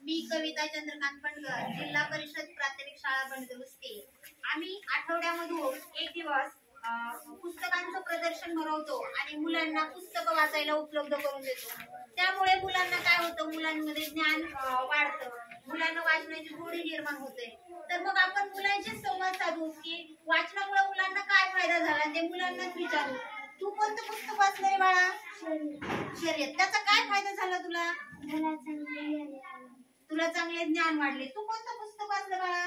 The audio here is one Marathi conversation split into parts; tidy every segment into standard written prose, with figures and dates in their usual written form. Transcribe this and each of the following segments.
मी कविता चंद्रकांत पणकर, जिल्हा परिषद प्राथमिक शाळा बंदरुस्ते. आम्ही आठवड्यामधून एक दिवस पुस्तकांचं प्रदर्शन भरवतो आणि मुलांना पुस्तकं वाचायला उपलब्ध करून देतो. त्यामुळे मुलांना काय होतं, मुलांमध्ये ज्ञान वाढतं, मुलांना वाचनाची गोडी निर्माण होते. तर मग आपण मुलांशी संवाद साधू की वाचनामुळे मुलांना काय फायदा झाला ते मुलांनाच विचारू. तू कोणतं पुस्तक वाचलं रे बाळा? शर्यत. त्याचा काय फायदा झाला तुला? तुला चांगले ज्ञान वाढले. तू कोणतं पुस्तक वाचलं बाळा?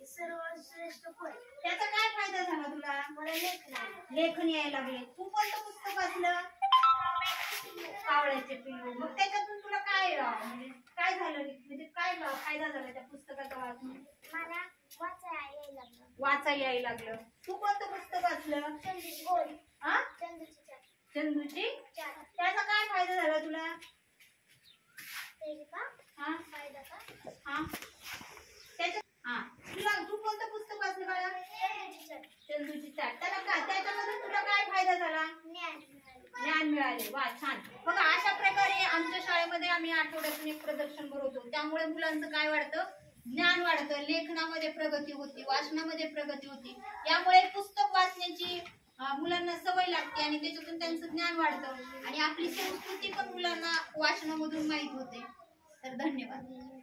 सर्वश्रेष्ठ फळ. त्याचा काय फायदा झाला तुला? मला लेखन यायला लागले. तू कोणतं पुस्तक वाचलं? कावळ्याचे पिल्लू. मग त्याच्यातून तुला काय म्हणजे काय झालं, म्हणजे काय फायदा झाला त्या पुस्तकाचा वाचून? मला वाचायला यायला लागलं. तू कोणतं पुस्तक वाचलं? चंदूची. त्याचा काय फायदा झाला तुला? तू कोणतं पुस्तक वाचलं बाळा? चंदूची चाट. त्याला काय, त्याच्यामधून तुला काय फायदा झाला? ज्ञान मिळाले. वा, छान. बघा, अशा प्रकारे आमच्या शाळेमध्ये आम्ही आठवड्यातून एक प्रदर्शन भरवतो. त्यामुळे मुलांचं काय वाढतं? ज्ञान वाढतं, लेखनामध्ये प्रगती होती, वाचनामध्ये प्रगती होती. यामुळे पुस्तक वाचण्याची मुलांना सवय लागते आणि त्याच्यातून त्यांचं ज्ञान वाढतं आणि आपली संस्कृती पण मुलांना वाचनामधून माहित होते. तर धन्यवाद.